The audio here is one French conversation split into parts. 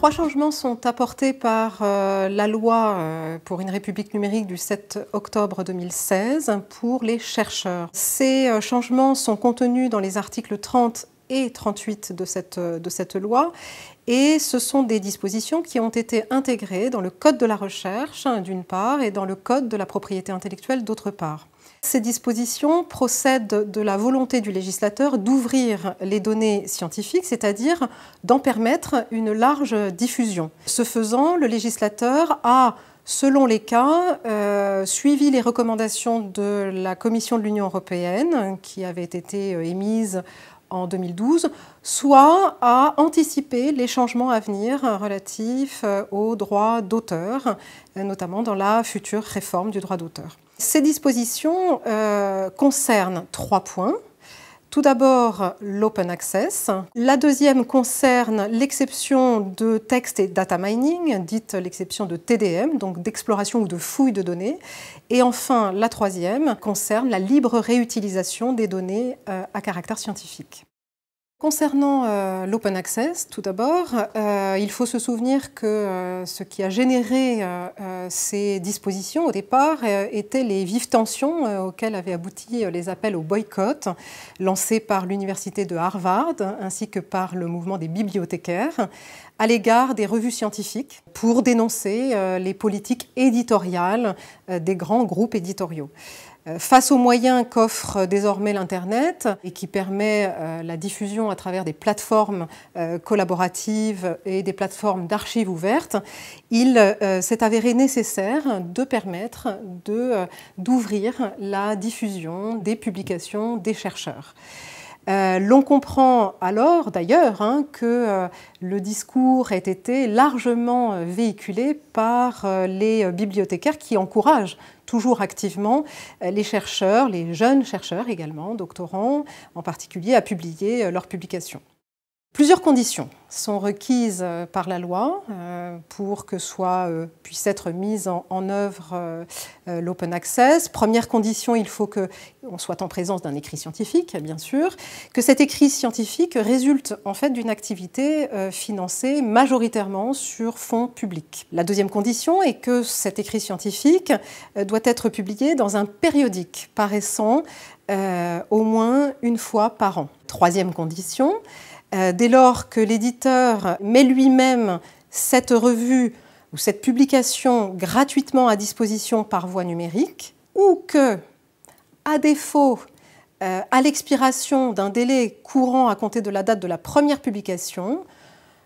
Trois changements sont apportés par la loi pour une république numérique du 7 octobre 2016 pour les chercheurs. Ces changements sont contenus dans les articles 30 et 38 de cette loi et ce sont des dispositions qui ont été intégrées dans le Code de la recherche d'une part et dans le Code de la propriété intellectuelle d'autre part. Ces dispositions procèdent de la volonté du législateur d'ouvrir les données scientifiques, c'est-à-dire d'en permettre une large diffusion. Ce faisant, le législateur a, selon les cas, suivi les recommandations de la Commission de l'Union européenne qui avaient été émises en 2012, soit à anticiper les changements à venir relatifs aux droits d'auteur, notamment dans la future réforme du droit d'auteur. Ces dispositions concernent 3 points. Tout d'abord, l'open access. La deuxième concerne l'exception de texte et data mining, dite l'exception de TDM, donc d'exploration ou de fouille de données. Et enfin, la troisième concerne la libre réutilisation des données à caractère scientifique. Concernant l'open access, tout d'abord, il faut se souvenir que ce qui a généré ces dispositions au départ étaient les vives tensions auxquelles avaient abouti les appels au boycott lancés par l'université de Harvard ainsi que par le mouvement des bibliothécaires à l'égard des revues scientifiques pour dénoncer les politiques éditoriales des grands groupes éditoriaux. Face aux moyens qu'offre désormais l'Internet et qui permet la diffusion à travers des plateformes collaboratives et des plateformes d'archives ouvertes, il s'est avéré nécessaire de permettre d'ouvrir la diffusion des publications des chercheurs. L'on comprend alors d'ailleurs que le discours ait été largement véhiculé par les bibliothécaires qui encouragent toujours activement les chercheurs, les jeunes chercheurs également, doctorants en particulier, à publier leurs publications. Plusieurs conditions sont requises par la loi pour que puisse être mise en œuvre l'open access. Première condition, il faut qu'on soit en présence d'un écrit scientifique, bien sûr, que cet écrit scientifique résulte en fait d'une activité financée majoritairement sur fonds publics. La deuxième condition est que cet écrit scientifique doit être publié dans un périodique paraissant au moins une fois par an. Troisième condition, dès lors que l'éditeur met lui-même cette revue ou cette publication gratuitement à disposition par voie numérique, ou que, à défaut, à l'expiration d'un délai courant à compter de la date de la première publication,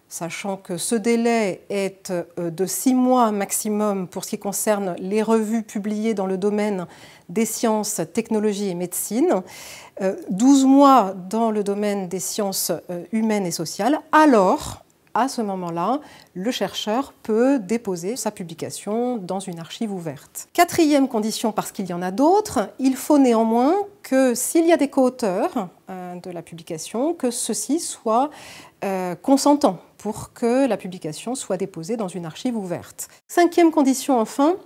sachant que ce délai est de 6 mois maximum pour ce qui concerne les revues publiées dans le domaine des sciences, technologies et médecine, 12 mois dans le domaine des sciences humaines et sociales, alors, à ce moment-là, le chercheur peut déposer sa publication dans une archive ouverte. Quatrième condition, parce qu'il y en a d'autres, il faut néanmoins que s'il y a des co-auteurs de la publication, que ceux-ci soient consentants pour que la publication soit déposée dans une archive ouverte. Cinquième condition, enfin,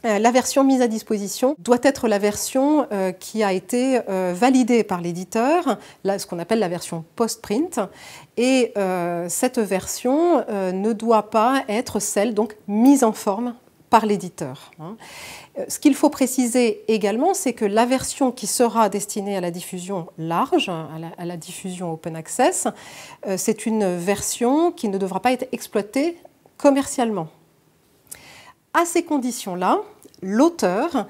la version mise à disposition doit être la version qui a été validée par l'éditeur, ce qu'on appelle la version post-print, et cette version ne doit pas être celle donc mise en forme par l'éditeur. Ce qu'il faut préciser également, c'est que la version qui sera destinée à la diffusion large, à la diffusion open access, c'est une version qui ne devra pas être exploitée commercialement. À ces conditions-là, l'auteur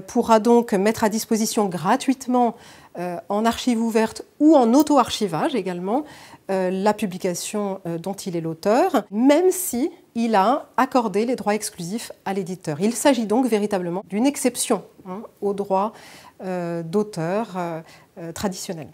pourra donc mettre à disposition gratuitement en archive ouverte ou en auto-archivage également la publication dont il est l'auteur, même si il a accordé les droits exclusifs à l'éditeur. Il s'agit donc véritablement d'une exception aux droits d'auteur traditionnels.